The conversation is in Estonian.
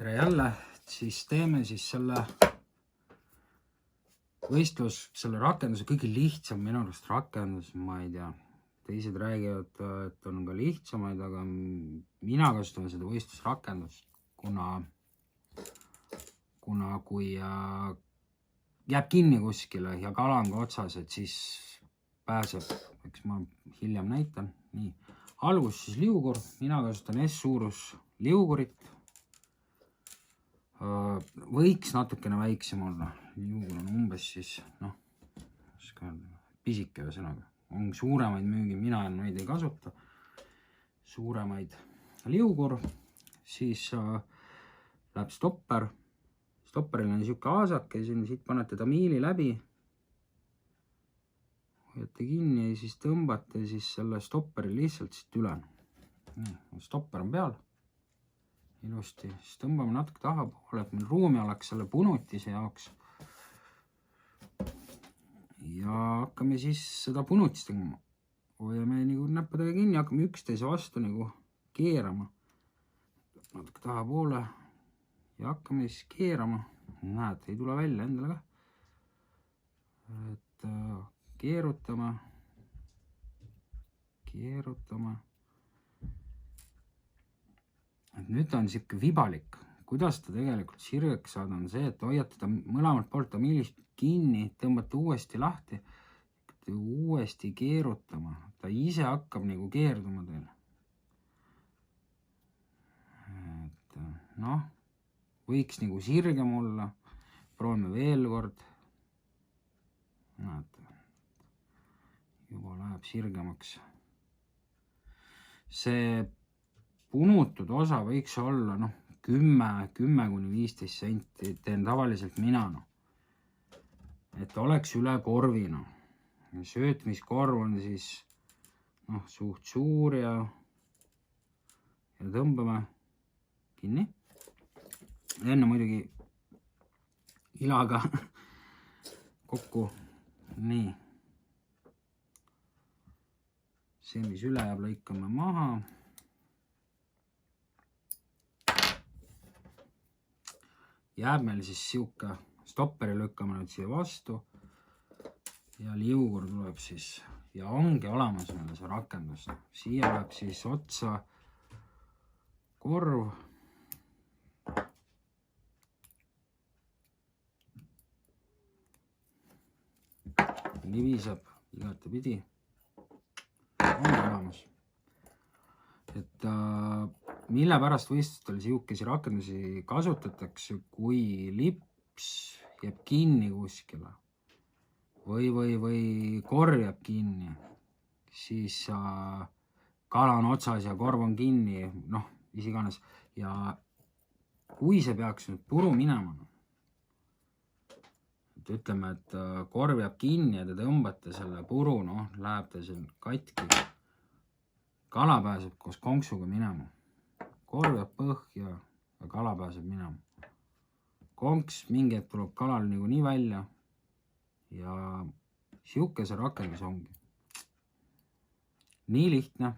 tere jälle, siis teeme siis selle võistlus, selle rakenduse kõige lihtsam minu arust rakendus, ma ei tea, teised räägivad, et on ka lihtsamaid, aga mina kasutan seda võistlusrakendust, kuna kui jääb kinni kuskile ja kala on ka otsas, et siis pääseb, eks ma hiljem näitan. Nii, algus siis liugur, mina kasutan S-suurus liugurit. Võiks natukene väiksem olla, liugur on umbes siis, pisike ühesõnaga. On suuremaid müügi, mina neid ei kasuta. Suuremaid liugur, siis läheb stopper. Stopperil on niisugune aasake, siit panete tamiili läbi. Hoiate kinni ja siis tõmbate siis selle stopperi lihtsalt siit üle. Stopper on peal. Ilusti, siis tõmbame natuke tahapoole, et meil ruumi oleks selle punutise jaoks. Ja hakkame siis seda punutist tegema. Hoiame nagu näppudega kinni, hakkame üksteise vastu nagu keerama. Natuke tahapoole ja hakkame siis keerama. Näed, ei tule välja endale ka. Et keerutame. Et nüüd on siuke vibalik. Kuidas ta tegelikult sirgeks saada on see, et hoiate ta mõlemalt poolt tamiilist kinni, tõmbate uuesti lahti, uuesti keerutama. Ta ise hakkab nagu keerduma teil. Et võiks nagu sirgem olla. Proovime veel kord. Näete, juba läheb sirgemaks. See punutud osa võiks olla 10–15 senti, teen tavaliselt mina. Et oleks üle korvina. Söötmiskorv on siis suht suur ja tõmbame kinni. Enne muidugi ilaga kokku. Nii. See, mis üle jääb, lõikame maha. Jääb meil siis siuke stopperi lükkame nüüd siia vastu ja liugur tuleb siis ja ongi olemas meil see rakendus. Siia läheb siis otsa korv. Liviseb igate pidi. On olemas. Et mille pärast võistlustel siukesi rakendusi kasutatakse, kui lips jääb kinni kuskile või korv jääb kinni, siis kala on otsas ja korv on kinni, mis iganes. Ja kui see peaks nüüd puru minema, et ütleme, et korv jääb kinni ja te tõmbate selle puru, läheb ta siin katki. Kala pääseb koos konksuga minema. Korv jääb põhja ja kala pääseb minema. Konks mingi hetk tuleb kalal nii välja ja siuke see rakendus ongi. Nii lihtne.